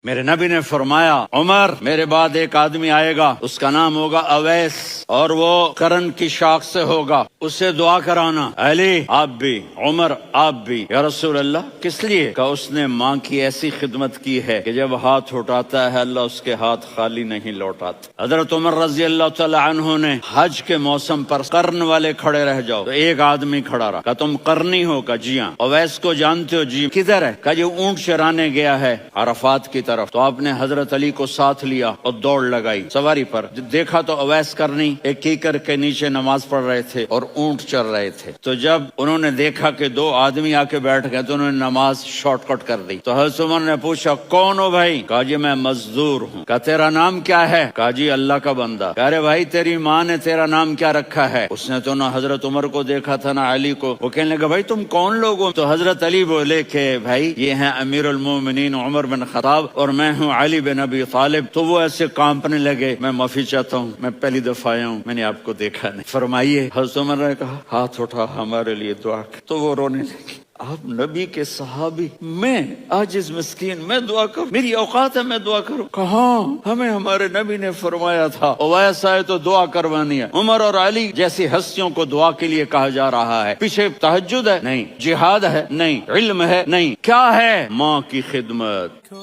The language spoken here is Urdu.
میرے نبی نے فرمایا عمر میرے بعد ایک آدمی آئے گا، اس کا نام ہوگا اویس، اور وہ قرن کی شاخ سے ہوگا، اسے دعا کرانا۔ علی آپ بھی، عمر آپ بھی۔ یا رسول اللہ کس لیے؟ کہ اس نے ماں کی ایسی خدمت کی ہے کہ جب ہاتھ اٹھاتا ہے اللہ اس کے ہاتھ خالی نہیں لوٹاتا۔ حضرت عمر رضی اللہ تعالی عنہ نے حج کے موسم پر قرن والے کھڑے رہ جاؤ تو ایک آدمی کھڑا رہا، کہ تم قرنی ہو؟ کہ جی ہاں۔ اویس کو جانتے ہو؟ جی۔ کدھر ہے؟ کہ جو اونٹ چرانے گیا ہے عرفات کی طرف۔ تو آپ نے حضرت علی کو ساتھ لیا اور دوڑ لگائی سواری پر۔ دیکھا تو اویس کرنی ایک کیکر کے نیچے نماز پڑھ رہے تھے اور اونٹ چر رہے تھے۔ تو جب انہوں نے دیکھا کہ دو آدمی آ کے بیٹھ گئے تو انہوں نے نماز شارٹ کٹ کر دی۔ تو حضرت عمر نے پوچھا کون ہو بھائی؟ کہا جی میں مزدور ہوں۔ کہا تیرا نام کیا ہے؟ کہا جی اللہ کا بندہ۔ کہا ارے بھائی تیری ماں نے تیرا نام کیا رکھا ہے؟ اس نے تو نہ حضرت عمر کو دیکھا تھا نہ علی کو۔ وہ کہنے لگا بھائی تم کون لوگ ہو؟ تو حضرت علی بولے کہ بھائی یہ ہیں امیر المومنین عمر بن خطاب اور میں ہوں علی بن ابی طالب۔ تو وہ ایسے کانپنے لگے، میں معافی چاہتا ہوں، میں پہلی دفعہ آیا ہوں، میں نے آپ کو دیکھا نہیں۔ فرمائیے حضرت عمر نے کہا ہاتھ اٹھا ہمارے لیے دعا کر۔ تو وہ رونے لگی۔ آپ نبی کے صحابی، میں عاجز مسکین، میں دعا کروں؟ میری اوقات ہے میں دعا کروں؟ کہاں؟ ہمیں ہمارے نبی نے فرمایا تھا اویس آئے تو دعا کروانی ہے۔ عمر اور علی جیسی ہستیوں کو دعا کے لیے کہا جا رہا ہے۔ پیچھے تہجد ہے؟ نہیں۔ جہاد ہے؟ نہیں۔ علم ہے؟ نہیں۔ کیا ہے؟ ماں کی خدمت۔